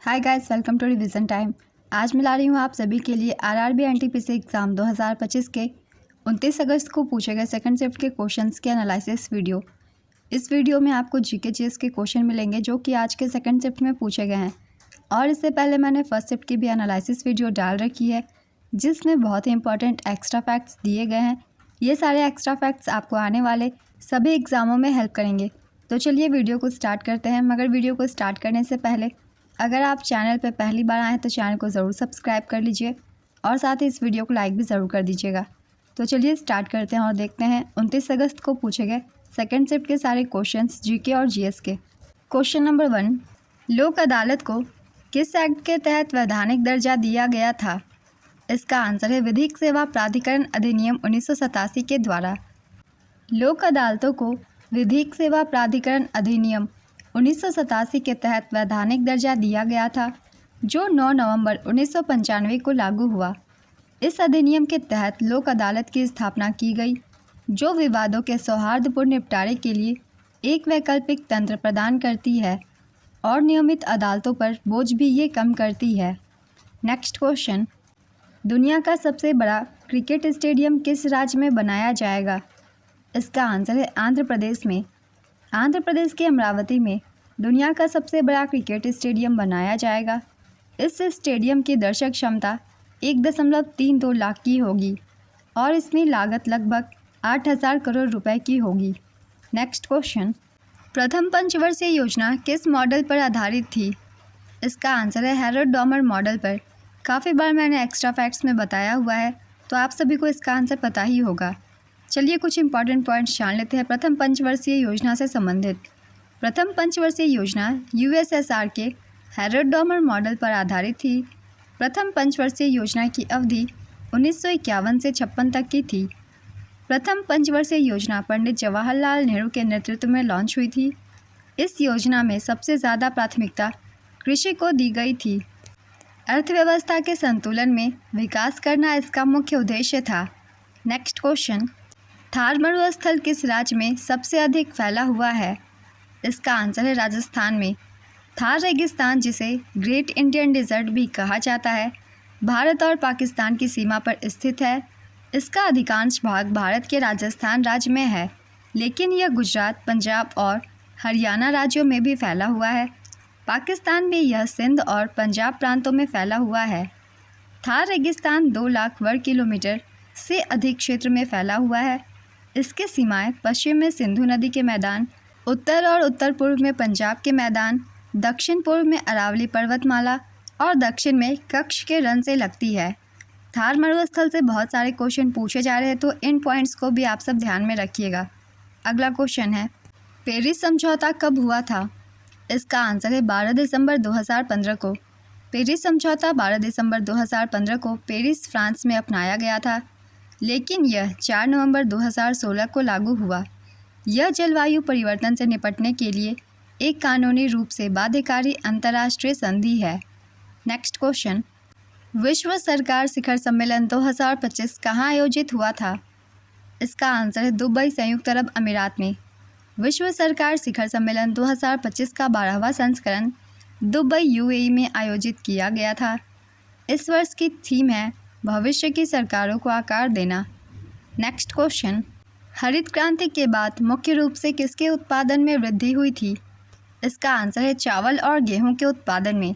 Hi guys, welcome to revision time. आज मैं ला रही हूँ आप सभी के लिए आरआरबी एनटीपीसी एग्ज़ाम 2025 के 29 अगस्त को पूछे गए सेकंड शिफ्ट के क्वेश्चंस के एनालिसिस वीडियो। इस वीडियो में आपको जीके जीएस के क्वेश्चन मिलेंगे जो कि आज के सेकंड शिफ्ट में पूछे गए हैं। और इससे पहले मैंने फर्स्ट शिफ्ट की भी एनालिसिस वीडियो डाल रखी है जिसमें बहुत ही इंपॉर्टेंट एक्स्ट्रा फैक्ट्स दिए गए हैं। ये सारे एक्स्ट्रा फैक्ट्स आपको आने वाले सभी एग्ज़ामों में हेल्प करेंगे। तो चलिए वीडियो को स्टार्ट करते हैं। मगर वीडियो को स्टार्ट करने से पहले अगर आप चैनल पर पहली बार आए तो चैनल को ज़रूर सब्सक्राइब कर लीजिए और साथ ही इस वीडियो को लाइक भी ज़रूर कर दीजिएगा। तो चलिए स्टार्ट करते हैं और देखते हैं 29 अगस्त को पूछे गए सेकंड शिफ्ट के सारे क्वेश्चंस जीके और जीएस के। क्वेश्चन नंबर 1, लोक अदालत को किस एक्ट के तहत वैधानिक दर्जा दिया गया था? इसका आंसर है विधिक सेवा प्राधिकरण अधिनियम 1987 के द्वारा। लोक अदालतों को विधिक सेवा प्राधिकरण अधिनियम 1987 के तहत वैधानिक दर्जा दिया गया था जो 9 नवंबर 1995 को लागू हुआ। इस अधिनियम के तहत लोक अदालत की स्थापना की गई जो विवादों के सौहार्दपूर्ण निपटारे के लिए एक वैकल्पिक तंत्र प्रदान करती है और नियमित अदालतों पर बोझ भी ये कम करती है। नेक्स्ट क्वेश्चन, दुनिया का सबसे बड़ा क्रिकेट स्टेडियम किस राज्य में बनाया जाएगा? इसका आंसर है आंध्र प्रदेश में। आंध्र प्रदेश के अमरावती में दुनिया का सबसे बड़ा क्रिकेट स्टेडियम बनाया जाएगा। इस स्टेडियम की दर्शक क्षमता 1.32 लाख की होगी और इसमें लागत लगभग 8,000 करोड़ रुपए की होगी। नेक्स्ट क्वेश्चन, प्रथम पंचवर्षीय योजना किस मॉडल पर आधारित थी? इसका आंसर है हैरोल्ड डॉमर मॉडल पर। काफ़ी बार मैंने एक्स्ट्रा फैक्ट्स में बताया हुआ है तो आप सभी को इसका आंसर पता ही होगा। चलिए कुछ इंपॉर्टेंट पॉइंट्स जान लेते हैं प्रथम पंचवर्षीय योजना से संबंधित। प्रथम पंचवर्षीय योजना यूएसएसआर के हैरोल्ड डॉमर मॉडल पर आधारित थी। प्रथम पंचवर्षीय योजना की अवधि 1951 से 56 तक की थी। प्रथम पंचवर्षीय योजना पंडित जवाहरलाल नेहरू के नेतृत्व में लॉन्च हुई थी। इस योजना में सबसे ज़्यादा प्राथमिकता कृषि को दी गई थी। अर्थव्यवस्था के संतुलन में विकास करना इसका मुख्य उद्देश्य था। नेक्स्ट क्वेश्चन, थार मरुस्थल किस राज्य में सबसे अधिक फैला हुआ है? इसका आंसर है राजस्थान में। थार रेगिस्तान, जिसे ग्रेट इंडियन डेजर्ट भी कहा जाता है, भारत और पाकिस्तान की सीमा पर स्थित है। इसका अधिकांश भाग भारत के राजस्थान राज्य में है, लेकिन यह गुजरात, पंजाब और हरियाणा राज्यों में भी फैला हुआ है। पाकिस्तान में यह सिंध और पंजाब प्रांतों में फैला हुआ है। थार रेगिस्तान 2 लाख वर्ग किलोमीटर से अधिक क्षेत्र में फैला हुआ है। इसके सीमाएं पश्चिम में सिंधु नदी के मैदान, उत्तर और उत्तर पूर्व में पंजाब के मैदान, दक्षिण पूर्व में अरावली पर्वतमाला और दक्षिण में कच्छ के रण से लगती है। थार मरुस्थल से बहुत सारे क्वेश्चन पूछे जा रहे हैं तो इन पॉइंट्स को भी आप सब ध्यान में रखिएगा। अगला क्वेश्चन है, पेरिस समझौता कब हुआ था? इसका आंसर है 12 दिसंबर 2015 को। पेरिस समझौता 12 दिसंबर 2015 को पेरिस, फ्रांस में अपनाया गया था, लेकिन यह 4 नवंबर 2016 को लागू हुआ। यह जलवायु परिवर्तन से निपटने के लिए एक कानूनी रूप से बाध्यकारी अंतर्राष्ट्रीय संधि है। नेक्स्ट क्वेश्चन, विश्व सरकार शिखर सम्मेलन 2025 कहाँ आयोजित हुआ था? इसका आंसर है दुबई, संयुक्त अरब अमीरात में। विश्व सरकार शिखर सम्मेलन 2025 का 12वां संस्करण दुबई, यूएई में आयोजित किया गया था। इस वर्ष की थीम है भविष्य की सरकारों को आकार देना। नेक्स्ट क्वेश्चन, हरित क्रांति के बाद मुख्य रूप से किसके उत्पादन में वृद्धि हुई थी? इसका आंसर है चावल और गेहूं के उत्पादन में।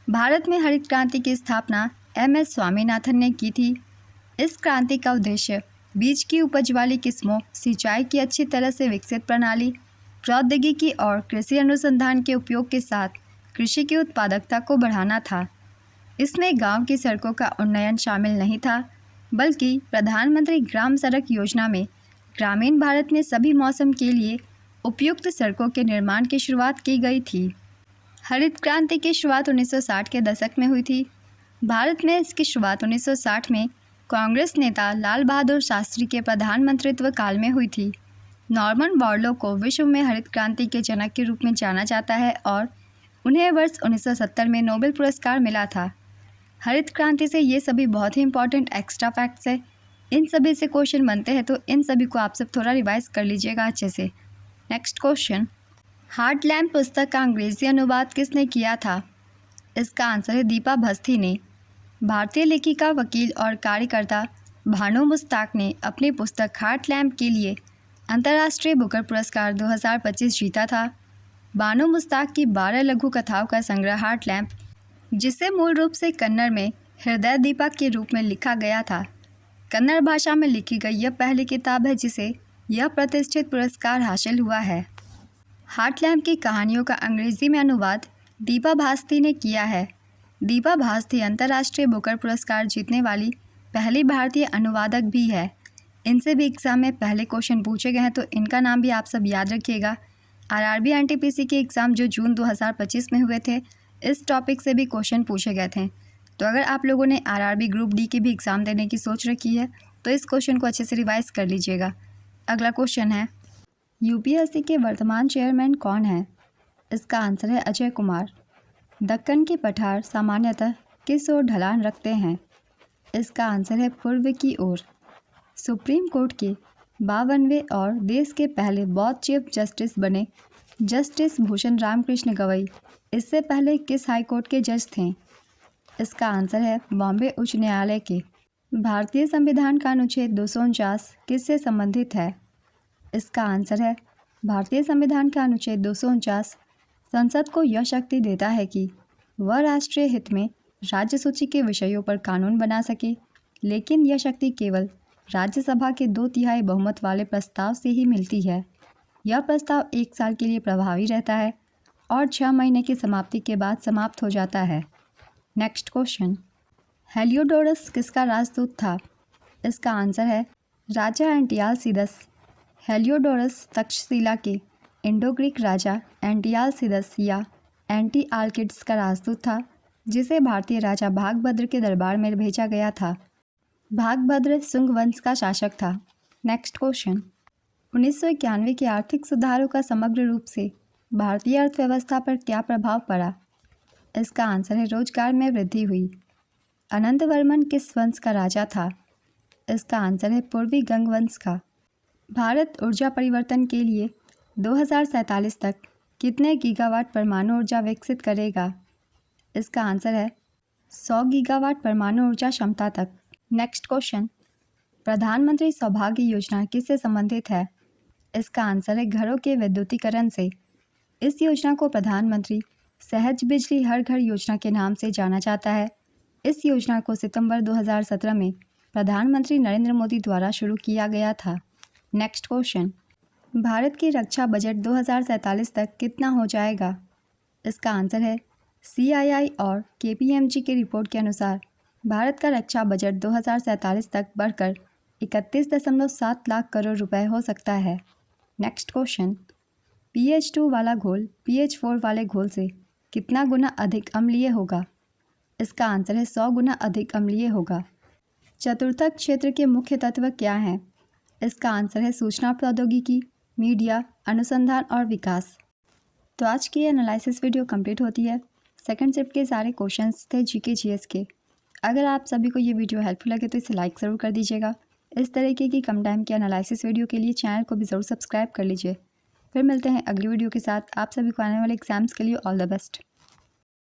भारत में हरित क्रांति की स्थापना एम.एस. स्वामीनाथन ने की थी। इस क्रांति का उद्देश्य बीज की उपज वाली किस्मों, सिंचाई की अच्छी तरह से विकसित प्रणाली, प्रौद्योगिकी और कृषि अनुसंधान के उपयोग के साथ कृषि की उत्पादकता को बढ़ाना था। इसमें गांव की सड़कों का उन्नयन शामिल नहीं था, बल्कि प्रधानमंत्री ग्राम सड़क योजना में ग्रामीण भारत में सभी मौसम के लिए उपयुक्त सड़कों के निर्माण की शुरुआत की गई थी। हरित क्रांति की शुरुआत 1960 के दशक में हुई थी। भारत में इसकी शुरुआत 1960 में कांग्रेस नेता लाल बहादुर शास्त्री के प्रधानमंत्रित्व काल में हुई थी। नॉर्मन बोरलॉग को विश्व में हरित क्रांति के जनक के रूप में जाना जाता है और उन्हें वर्ष 1970 में नोबेल पुरस्कार मिला था। हरित क्रांति से ये सभी बहुत ही इंपॉर्टेंट एक्स्ट्रा फैक्ट्स है। इन सभी से क्वेश्चन बनते हैं तो इन सभी को आप सब थोड़ा रिवाइज कर लीजिएगा अच्छे से। नेक्स्ट क्वेश्चन, हार्ट लैम्प पुस्तक का अंग्रेजी अनुवाद किसने किया था? इसका आंसर है दीपा भस्ती ने। भारतीय लेखिका, वकील और कार्यकर्ता भानु मुश्ताक ने अपनी पुस्तक हार्ट लैम्प के लिए अंतर्राष्ट्रीय बुकर पुरस्कार 2025 जीता था। भानु मुश्ताक की 12 लघु कथाओं का संग्रह हार्ट लैम्प, जिसे मूल रूप से कन्नड़ में हृदय दीपक के रूप में लिखा गया था, कन्नड़ भाषा में लिखी गई यह पहली किताब है जिसे यह प्रतिष्ठित पुरस्कार हासिल हुआ है। हार्ट लैम्प की कहानियों का अंग्रेजी में अनुवाद दीपा भास्ती ने किया है। दीपा भास्ती अंतर्राष्ट्रीय बुकर पुरस्कार जीतने वाली पहली भारतीय अनुवादक भी है। इनसे भी एग्ज़ाम में पहले क्वेश्चन पूछे गए हैं, तो इनका नाम भी आप सब याद रखिएगा। आरआरबी एनटीपीसी के एग्ज़ाम जो जून 2025 में हुए थे, इस टॉपिक से भी क्वेश्चन पूछे गए थे। तो अगर आप लोगों ने आरआरबी ग्रुप डी की भी एग्ज़ाम देने की सोच रखी है तो इस क्वेश्चन को अच्छे से रिवाइज़ कर लीजिएगा। अगला क्वेश्चन है, यूपीएससी के वर्तमान चेयरमैन कौन है? इसका आंसर है अजय कुमार। दक्कन के पठार सामान्यतः किस ओर ढलान रखते हैं? इसका आंसर है पूर्व की ओर। सुप्रीम कोर्ट के 52वें और देश के पहले बौद्ध चीफ जस्टिस बने जस्टिस भूषण रामकृष्ण गवई इससे पहले किस हाई कोर्ट के जज थे? इसका आंसर है बॉम्बे उच्च न्यायालय के। भारतीय संविधान का अनुच्छेद 249 किससे संबंधित है? इसका आंसर है भारतीय संविधान का अनुच्छेद 249 संसद को यह शक्ति देता है कि वह राष्ट्रीय हित में राज्य सूची के विषयों पर कानून बना सके, लेकिन यह शक्ति केवल राज्यसभा के 2/3 बहुमत वाले प्रस्ताव से ही मिलती है। यह प्रस्ताव 1 साल के लिए प्रभावी रहता है और 6 महीने की समाप्ति के बाद समाप्त हो जाता है। नेक्स्ट क्वेश्चन, हेलियोडोरस किसका राजदूत था? इसका आंसर है राजा एंटियालसीदस। हेलियोडोरस तक्षशिला के इंडो ग्रीक राजा एंटियालसीदस या एंटीआलकिड्स का राजदूत था, जिसे भारतीय राजा भागभद्र के दरबार में भेजा गया था। भागभद्र शुंग वंश का शासक था। नेक्स्ट क्वेश्चन, 1991 के आर्थिक सुधारों का समग्र रूप से भारतीय अर्थव्यवस्था पर क्या प्रभाव पड़ा? इसका आंसर है रोजगार में वृद्धि हुई। अनंत वर्मन किस वंश का राजा था? इसका आंसर है पूर्वी गंग वंश का। भारत ऊर्जा परिवर्तन के लिए 2047 तक कितने गीगावाट परमाणु ऊर्जा विकसित करेगा? इसका आंसर है 100 गीगावाट परमाणु ऊर्जा क्षमता तक। नेक्स्ट क्वेश्चन, प्रधानमंत्री सौभाग्य योजना किससे संबंधित है? इसका आंसर है घरों के विद्युतीकरण से। इस योजना को प्रधानमंत्री सहज बिजली हर घर योजना के नाम से जाना जाता है। इस योजना को सितंबर 2017 में प्रधानमंत्री नरेंद्र मोदी द्वारा शुरू किया गया था। नेक्स्ट क्वेश्चन, भारत की रक्षा बजट 2047 तक कितना हो जाएगा? इसका आंसर है CII और KPMG की रिपोर्ट के अनुसार भारत का रक्षा बजट 2047 तक बढ़कर 31.7 लाख करोड़ रुपए हो सकता है। नेक्स्ट क्वेश्चन, pH2 वाला घोल pH4 वाले घोल से कितना गुना अधिक अम्लीय होगा? इसका आंसर है 100 गुना अधिक अम्लीय होगा। चतुर्थक क्षेत्र के मुख्य तत्व क्या हैं? इसका आंसर है सूचना प्रौद्योगिकी, मीडिया, अनुसंधान और विकास। तो आज की एनालिसिस वीडियो कंप्लीट होती है। सेकंड शिफ्ट के सारे क्वेश्चंस थे GK GS के। अगर आप सभी को ये वीडियो हेल्पफुल लगे तो इसे लाइक ज़रूर कर दीजिएगा। इस तरीके की कम टाइम की एनालिसिस वीडियो के लिए चैनल को भी ज़रूर सब्सक्राइब कर लीजिए। फिर मिलते हैं अगली वीडियो के साथ। आप सभी को आने वाले एग्जाम्स के लिए ऑल द बेस्ट।